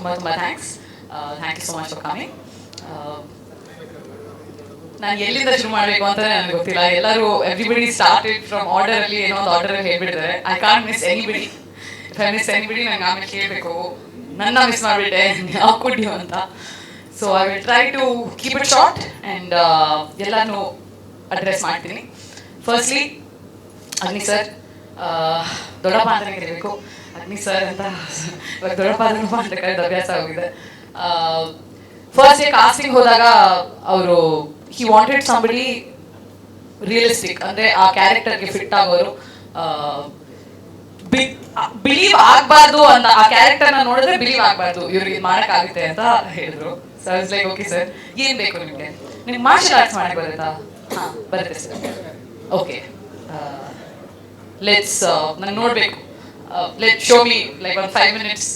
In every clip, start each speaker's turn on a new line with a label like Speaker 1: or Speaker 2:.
Speaker 1: ತುಂಬ ತುಂಬ thanks. Thank you so much for coming. ನಾನು ಎಲ್ಲಿಂದ ಶುರು ಮಾಡಬೇಕು ಅಂತ ನನಗೆ ಗೊತ್ತಿಲ್ಲ. ಎಲ್ಲರೂ ಎವ್ರಿಬಡಿ ಸ್ಟಾರ್ಟೆಡ್ ಫ್ರಮ್ ಆರ್ಡರ್ ಅಲ್ಲಿ ಏನೋ ಒಂದು ಆರ್ಡರ್ ಅಲ್ಲಿ ಹೇಳ್ಬಿಟ್ಟಿದ್ದಾರೆ. I can't miss anybody. If I miss anybody ನಂಗೆ ಆಮೇಲೆ ಕೇಳಬೇಕು, ನನ್ನ ಮಿಸ್ ಮಾಡಿಬಿಟ್ಟೆ ಯಾವ ಕುಡ್ಯು ಅಂತ. So I will try to keep it short and ಎಲ್ಲನೂ ಅಡ್ರೆಸ್ ಮಾಡ್ತೀನಿ. ಫಸ್ಟ್ಲಿ ಅಗ್ನಿ ಸರ್, ದೊಡ್ಡಪ್ಪ ಅಂತಲೇ ಕರೀಬೇಕು. ಅಗ್ನಿ ಸರ್ ಅಂತ ಇವಾಗ ದೊಡ್ಡಪ್ಪ ಅಂತ ಕರೆದ ಅಭ್ಯಾಸ ಆಗಿದೆ. ಫಸ್ಟ್ ಡೇ ಕಾಸ್ಟಿಂಗ್ ಹೋದಾಗ ಅವರು ಹಿ ವಾಂಟೆಡ್ ಸಂಬಡಿ ರಿಯಲಿಸ್ಟಿಕ್, ಅಂದರೆ ಆ ಕ್ಯಾರೆಕ್ಟರ್ಗೆ ಫಿಟ್ ಆಗೋರು, ಬಿಲೀವ್ ಆಗಬಾರ್ದು ಅಂತ. ಆ ಕ್ಯಾರೆಕ್ಟರ್ನ ನೋಡಿದ್ರೆ ಬಿಲೀವ್ ಆಗಬಾರ್ದು, ಇವ್ರಿಗೆ ಮಾಡೋಕ್ಕಾಗುತ್ತೆ ಅಂತ ಹೇಳಿದ್ರು. So I was like okay sir, ಏನು ಬೇಕು ನಿಮಗೆ? ನಿಮ್ಗೆ ಮಾರ್ಷಲ್ ಆರ್ಟ್ಸ್ ಮಾಡಕ್ಕೆ ಬರುತ್ತಾ? ಹಾಂ ಬರುತ್ತೆ ಸರ್. ಓಕೆ, ಲೆಟ್ಸ್ ನಂಗೆ ನೋಡಬೇಕು, ಲೆಟ್ ಶೋ ಮಿ ಲೈಕ್ ಒಂದು 5 minutes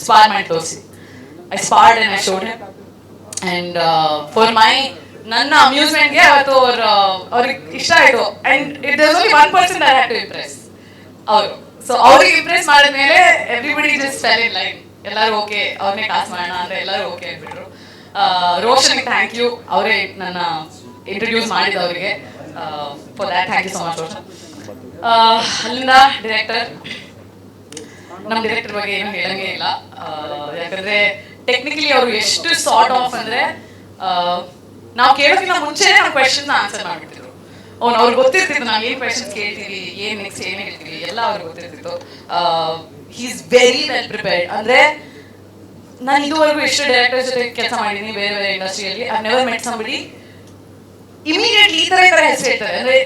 Speaker 1: ಸ್ಪಾರ್ ಮಾಡಿ ತೋರಿಸಿ. I sparred and I showed him and for my ನನ್ನ ಅಮ್ಯೂಸ್ಮೆಂಟ್ಗೆ ಅವತ್ತು ಅವ್ರಿಗೆ ಇಷ್ಟ ಆಯಿತು. And it is only 1% I had to impress ಅವರು. ಸೊ ಅವ್ರಿಗೆ ಇಂಪ್ರೆಸ್ ಮಾಡಿದ್ಮೇಲೆ everybody just fell in line. ಎಲ್ಲರೂ ಓಕೆ, ಅವ್ರನ್ನೇ ಕಾಸು ಮಾಡೋಣ ಅಂದರೆ ಎಲ್ಲರೂ ಓಕೆ ಅಂದ್ಬಿಟ್ರು. ರೋಷನ್ಗೆ ಥ್ಯಾಂಕ್ ಯು, ಅವರೇ ನನ್ನ ಇಂಟ್ರೊಡ್ಯೂಸ್ ಮಾಡಿದ್ದು ಅವರಿಗೆ. For that thank you so much Roshan. ಅಲ್ಲಿಂದ ಡೈರೆಕ್ಟರ್, ನಮ್ಮ ಡೈರೆಕ್ಟರ್ ಬಗ್ಗೆ ಏನು ಹೇಳಂಗೇ ಇಲ್ಲ. ಯಾಕಂದರೆ ಟೆಕ್ನಿಕಲಿ ಅವರು ಎಷ್ಟು ಸಾರ್ಟ್ ಆಫ್ ಅಂದರೆ ನಾವು ಕೇಳೋಕ್ಕಿಂತ ಮುಂಚೆನೇ ನಾವು ಕ್ವೆಶನ್ಸ್ನ ಆನ್ಸರ್ ಮಾಡಿಬಿಟ್ಟಿದ್ರು. ಅವ್ರಿಗೆ ಗೊತ್ತಿರ್ತಿತ್ತು ನಾವು ಏನು ಕ್ವೆಶನ್ಸ್ ಕೇಳ್ತೀವಿ, ಏನು ನೆಕ್ಸ್ಟ್ ಏನು ಹೇಳ್ತೀವಿ, ಎಲ್ಲ ಅವ್ರಿಗೆ ಗೊತ್ತಿರ್ತಿತ್ತು. He is very well prepared. ಅಂದರೆ ನಾನು ಇದುವರೆಗೂ ಎಷ್ಟು ಡೈರೆಕ್ಟರ್ ಜೊತೆ ಕೆಲಸ ಮಾಡಿದ್ದೀನಿ ಬೇರೆ ಬೇರೆ ಇಂಡಸ್ಟ್ರಿಯಲ್ಲಿ, I never met somebody immediately ಈ ಥರ ಹೆಸರು ಹೇಳ್ತಾರೆ. ಅಂದರೆ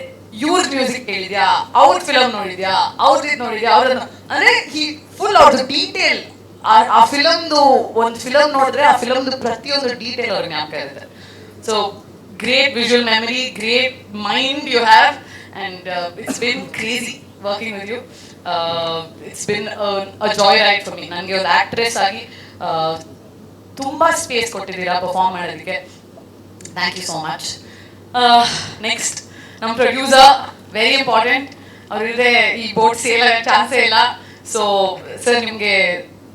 Speaker 1: ಇವ್ರ ಮ್ಯೂಸಿಕ್ ಕೇಳಿದ್ಯಾ, ಅವ್ರ ಫಿಲಮ್ ನೋಡಿದ್ಯಾ, ಅವ್ರದ್ದು ನೋಡಿದ್ಯಾ, ಅವ್ರನ್ನ ಅಂದರೆ ಹಿ ಫುಲ್ ಅವ್ರದ್ದು ಡೀಟೇಲ್. ಆ ಫಿಲಮ್ದು ಒಂದು ಫಿಲಮ್ ನೋಡಿದ್ರೆ ಆ ಫಿಲಮ್ದು ಪ್ರತಿಯೊಂದು ಡೀಟೇಲ್ ಅವ್ರಿಗೆ ಜ್ಞಾಪಕ ಇರುತ್ತೆ. So great visual memory, great mind you have, and it's been crazy working with you. It's been a joy ride for me. ನನಗೆ ಒಂದು ಆ್ಯಕ್ಟ್ರೆಸ್ ಆಗಿ ತುಂಬ ಸ್ಪೇಸ್ ಕೊಟ್ಟಿದ್ದೀರಾ ಪರ್ಫಾರ್ಮ್ ಮಾಡೋದಕ್ಕೆ. Thank you so much. Next ನಮ್ಮ ಪ್ರೊಡ್ಯೂಸರ್, ವೆರಿ ಇಂಪಾರ್ಟೆಂಟ್. ಅವರಿಲ್ಲದೆ ಈ board sale ಚಾನ್ಸೇ ಇಲ್ಲ. ಸೊ ಸರ್ ನಿಮಗೆ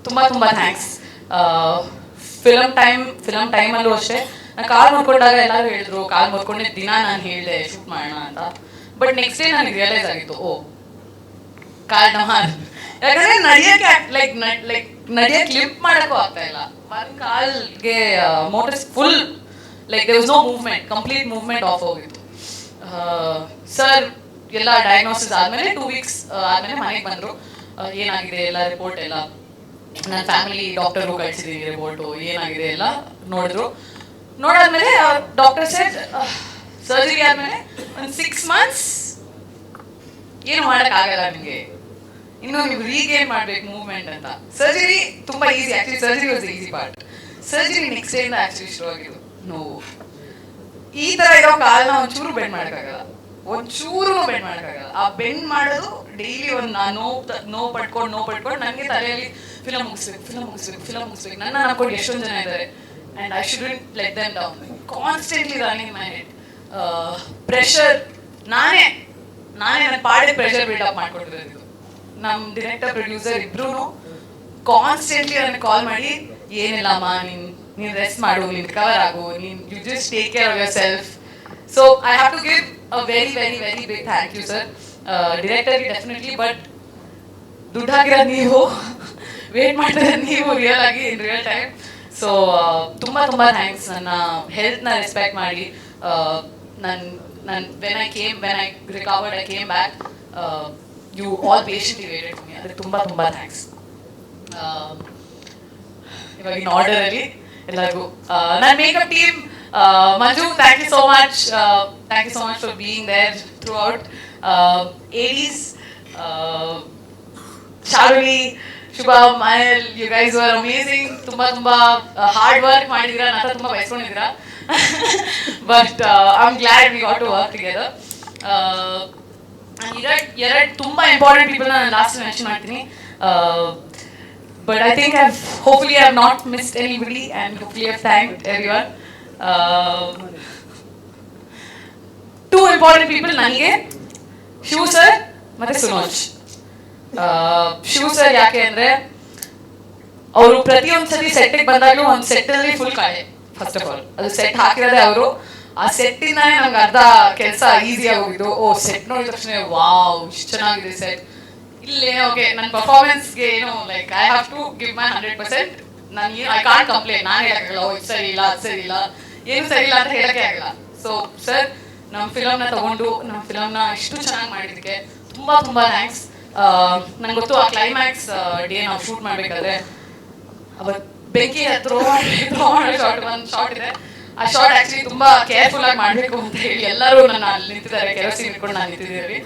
Speaker 1: ತುಂಬ ತುಂಬ ಥ್ಯಾಂಕ್ಸ್. ಫಿಲಮ್ ಟೈಮಲ್ಲೂ ಅಷ್ಟೇ ನಾನು ಕಾಲ್ ಮುರ್ಕೊಂಡಾಗ ಎಲ್ಲರೂ ಹೇಳಿದ್ರು, ಕಾಲ್ ಮುರ್ಕೊಂಡಿದ್ದ ದಿನ ನಾನು ಹೇಳಿದೆ ಶೂಟ್ ಮಾಡೋಣ ಅಂತ. ಬಟ್ ನೆಕ್ಸ್ಟ್ ಡೇ ನನಗೆ ರಿಯಲೈಸ್ ಆಗಿತ್ತು, ಓ ಕಾಲ್ ನಮಾರ್, ಯಾಕಂದರೆ ನಡೆಯೋಕ್ಕೆ ನಡೆಯೋಕ್ಕೆ ಲಿಂಪ್ ಮಾಡೋಕ್ಕೂ ಆಗ್ತಾ ಇಲ್ಲ. ಒಂದು ಕಾಲ್ಗೆ motors full like there was no movement, complete movement off ಹೋಗಿತ್ತು. ಸರ್ ಎಲ್ಲ ಡಯಾಗ್ನೋಸಿಸ್ ಆದಮೇಲೆ 2 weeks ಆದಮೇಲೆ ಮನೆಗೆ ಬಂದರು. ಏನಾಗಿದೆ ಎಲ್ಲ ರಿಪೋರ್ಟ್ ಎಲ್ಲ, ನನ್ನ ಫ್ಯಾಮಿಲಿ ಡಾಕ್ಟರ್ಗೂ ಕಳಿಸಿದ್ದೀವಿ ರಿಪೋರ್ಟು, ಏನಾಗಿದೆ ಎಲ್ಲ ನೋಡಿದ್ರು. ನೋಡಾದ್ಮೇಲೆ ಡಾಕ್ಟರ್ ಸರ್ ಸರ್ಜರಿ ಆದಮೇಲೆ ಒಂದು 6 months ಏನು ಮಾಡೋಕ್ಕಾಗಲ್ಲ ನಿಮಗೆ, ಇನ್ನು ನೀವು ರೀಗೇನ್ ಮಾಡಬೇಕು ಮೂವ್ಮೆಂಟ್ ಅಂತ. ಸರ್ಜರಿ ತುಂಬ easy, actually surgery was easy part. Surgery next ಡೇಯಿಂದ ಆ್ಯಕ್ಚುಲಿ ಶುರು ಆಗಿದ್ದು ನೋವು. ಈ ಥರ ಇರೋ ಕಾಲನ್ನ ಒಂಚೂರು ಬೆಂಡ್ ಮಾಡೋಕ್ಕಾಗಲ್ಲ, ಒಂಚೂರು ಬೆಂಡ್ ಮಾಡೋಕ್ಕಾಗಲ್ಲ. ಆ ಬೆಂಡ್ ಮಾಡೋದು ಡೈಲಿ ಒಂದು ನೋವು ಪಡ್ಕೊಂಡು ನನಗೆ ತಲೆಯಲ್ಲಿ ಫಿಲಮ್ ಮುಗಿಸ್ಬೇಕು ನನ್ನ ಅನ್ಕೊಂಡು ಎಷ್ಟೊಂದು ಜನ ಇದ್ದಾರೆ. And I shouldn't let them down. Constantly running my head. Pressure ನಾನೇ ನನ್ನ ಪಾಡಿಗೆ ಪ್ರೆಷರ್ ಬಿಲ್ಡಪ್ ಮಾಡ್ಕೊಟ್ಟಿರೋದು. ನಮ್ಮ ಡೈರೆಕ್ಟರ್ ಪ್ರೊಡ್ಯೂಸರ್ ಇಬ್ರು ಕಾನ್ಸ್ಟೆಂಟ್ಲಿ ನನಗೆ ಕಾಲ್ ಮಾಡಿ, ಏನಿಲ್ಲಮ್ಮ ನೀನು ರೆಸ್ಟ್ ಮಾಡು, ನೀನು ರಿಕವರ್ ಆಗು, you just take care of yourself. So I have to give a very very very big thank you sir. ಡೈರೆಕ್ಟರ್ಗೆ ಡೆಫಿನೆಟ್ಲಿ, ಬಟ್ ದುಡ್ಡು ಹಾಕಿರೋದು ನೀವು, ವೇಟ್ ಮಾಡ್ತಿರೋದು ನೀವು ರಿಯಲ್ ಆಗಿ ಇನ್ ರಿಯಲ್ ಟೈಮ್. ಸೊ ತುಂಬ ತುಂಬ ಥ್ಯಾಂಕ್ಸ್. ನನ್ನ ಹೆಲ್ತ್ನ ರೆಸ್ಪೆಕ್ಟ್ ಮಾಡಿ when I recovered I came back, you all patiently waited for me. ಅದಕ್ಕೆ ತುಂಬ ತುಂಬ ಥ್ಯಾಂಕ್ಸ್. ಇವಾಗಿನ ಆರ್ಡರಲ್ಲಿ ಎಲ್ಲರಿಗೂ ನನ್ನ makeup team, Manju, thank you so much. Thank you so much for being there throughout. ಏಡೀಸ್, ಶಾರುಲಿ, ಶುಭ, ಮಯಲ್, ಯು ಗೈಸ್ ವರ್ ಅಮೇಸಿಂಗ್. ತುಂಬ ತುಂಬ ಹಾರ್ಡ್ ವರ್ಕ್ ಮಾಡಿದ್ದೀರಾ, ನನ್ನ ತುಂಬ ಬಯಸ್ಕೊಂಡಿದ್ದೀರಾ. But I am glad we got to work together. ಎರಡು ತುಂಬ ಇಂಪಾರ್ಟೆಂಟ್ ಪೀಪಲ್ನ ನಾನು ಲಾಸ್ಟ್ ಮೆನ್ಷನ್ ಮಾಡ್ತೀನಿ. But I think hopefully I have not missed anybody, and hopefully I've thanked everyone. 2 important people ನನಗೆ, ಶಿವ ಸರ್ ಮತ್ತು ಸುನೋಜ್. ಶಿವ ಸರ್ ಯಾಕೆ ಅಂದರೆ ಅವರು ಪ್ರತಿಯೊಂದು ಸತಿ ಸೆಟ್ಟಿಗೆ ಬಂದಾಗಲೂ ಒಂದು ಸೆಟ್ಟಲ್ಲಿ ಫುಲ್ ಕಳೆ. ಫಸ್ಟ್ ಆಫ್ ಆಲ್ ಅದು ಸೆಟ್ ಹಾಕಿರೋದೇ ಅವರು. ಆ ಸೆಟ್ಟಿಂದಾನೇ ನಮ್ಗೆ ಅರ್ಧ ಕೆಲಸ ಈಸಿಯಾಗಿ ಹೋಗಿದ್ದು. ಓ ಸೆಟ್ ನೋಡಿದ ತಕ್ಷಣ ವಾವ್ ಇಷ್ಟು ಚೆನ್ನಾಗಿದೆ ಸೆಟ್. ಇಲ್ಲೇ ಓಕೆ ನನ್ನ ಪರ್ಫಾರ್ಮೆನ್ಸ್ಗೆ ಏನು like I have to give my 100%. ನಾನು ಐ ಕಾಂಟ್ ಕಂಪ್ಲೇಂಟ್. ನಾನು ಹೇಳಕ್ಕಾಗಲ್ಲ ಓ ಇದು ಸರಿ ಇಲ್ಲ ಅದು ಸರಿ ಇಲ್ಲ ಏನು ಸರಿ ಇಲ್ಲ ಅಂತ ಹೇಳಕ್ಕೆ ಆಗಲ್ಲ. ಸೊ ಸರ್ ನಮ್ಮ ಫಿಲಮ್ನ ತಗೊಂಡು ನಮ್ಮ ಫಿಲಮ್ನ ಇಷ್ಟು ಚೆನ್ನಾಗಿ ಮಾಡಿದ್ದಕ್ಕೆ ತುಂಬ ತುಂಬ ಥ್ಯಾಂಕ್ಸ್. ನಂಗೆ ಗೊತ್ತು ಆ ಕ್ಲೈಮ್ಯಾಕ್ಸ್ ಡೇ ನಾವು ಶೂಟ್ ಮಾಡಬೇಕಾದ್ರೆ ಅವತ್ತು ಬೆಂಕಿ ಹತ್ರ ಶಾರ್ಟ್ ಒಂದು ಶಾರ್ಟ್ ಇದೆ. ಆ ಶಾರ್ಟ್ ಆ್ಯಕ್ಚುಲಿ ತುಂಬ ಕೇರ್ಫುಲ್ ಆಗಿ ಮಾಡಬೇಕು ಅಂತ ಹೇಳಿ ಎಲ್ಲರೂ ನನ್ನ ಅಲ್ಲಿ ನಿಂತಿದ್ದಾರೆ, ಕೆರೋಸಿನ್ ಇಟ್ಕೊಂಡು ನಾನು ನಿಂತಿದ್ದೀರಿ.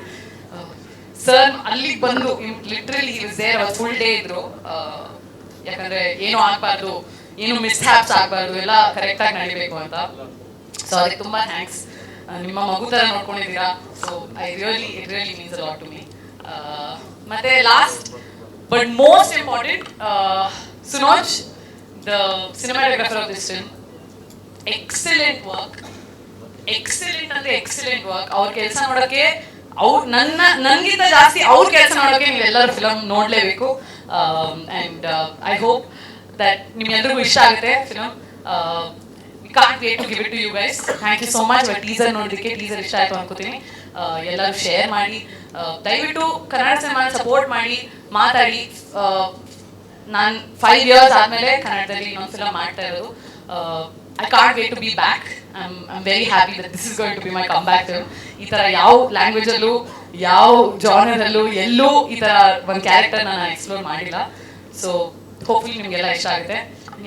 Speaker 1: ಸರ್ ಅಲ್ಲಿಗೆ ಬಂದು ಲಿಟ್ರಲಿ ದೇರ್ ಫುಲ್ ಡೇ ಇದ್ರು. ಯಾಕಂದರೆ ಏನೂ ಆಗಬಾರ್ದು, ಏನು ಮಿಸ್ ಹ್ಯಾಪ್ಸ್ ಆಗಬಾರ್ದು, ಎಲ್ಲ ಕರೆಕ್ಟಾಗಿ ನಡಿಬೇಕು ಅಂತ. ಸೊ ಅದಕ್ಕೆ ತುಂಬ ಥ್ಯಾಂಕ್ಸ್. ನಿಮ್ಮ ಮಗು ಥರ ನೋಡ್ಕೊಂಡಿದ್ದೀರಾ. So it really means a lot to me. ಮತ್ತೆ last but most important, Sunoj the cinematographer of this film. Excellent work, excellent ಅಂದರೆ ಎಕ್ಸಲೆಂಟ್ ವರ್ಕ್. ಅವ್ರ ಕೆಲಸ ನೋಡೋಕ್ಕೆ ನನಗಿಂತ ಜಾಸ್ತಿ ಅವ್ರ ಕೆಲಸ ನೋಡೋಕ್ಕೆ ನೀವೆಲ್ಲರೂ ಫಿಲಮ್ ನೋಡಲೇಬೇಕು. ಆ್ಯಂಡ್ ಐ ಹೋಪ್ ದಟ್ ನಿಮ್ಗೆಲ್ರಿಗೂ ಇಷ್ಟ ಆಗುತ್ತೆ film. can't wait to give it to you guys. Thank you so much. Teaser ನೋಡಿದ್ದಕ್ಕೆ ಟೀಸರ್ ಇಷ್ಟ ಆಯಿತು ಅನ್ಕೋತೀನಿ. ಎಲ್ಲರೂ ಶೇರ್ ಮಾಡಿ, ದಯವಿಟ್ಟು ಕನ್ನಡ ಸಿನಿಮಾ ಸಪೋರ್ಟ್ ಮಾಡಿ, ಮಾತಾಡಿ. ನಾನು 5 years ಆದಮೇಲೆ ಕನ್ನಡದಲ್ಲಿ ಇನ್ನೊಂದು ಫಿಲಮ್ ಮಾಡ್ತಾ ಇರೋದು. I can't wait to be back. I'm very happy that this is going to be my come back film. ಈ ಥರ ಯಾವ ಲ್ಯಾಂಗ್ವೇಜಲ್ಲೂ ಯಾವ ಜಾನರಲ್ಲೂ ಎಲ್ಲೂ ಈ ಥರ ಒಂದು ಕ್ಯಾರೆಕ್ಟರ್ ನಾನು ಎಕ್ಸ್ಪ್ಲೋರ್ ಮಾಡಿಲ್ಲ. ಸೊ ಹೋಪ್ಫುಲಿ ನಿಮಗೆಲ್ಲ ಇಷ್ಟ ಆಗುತ್ತೆ.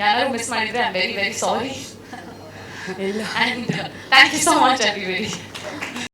Speaker 1: ಯಾರು ಮಿಸ್ ಮಾಡಿದರೆ I am very very sorry. And thank you so much everybody.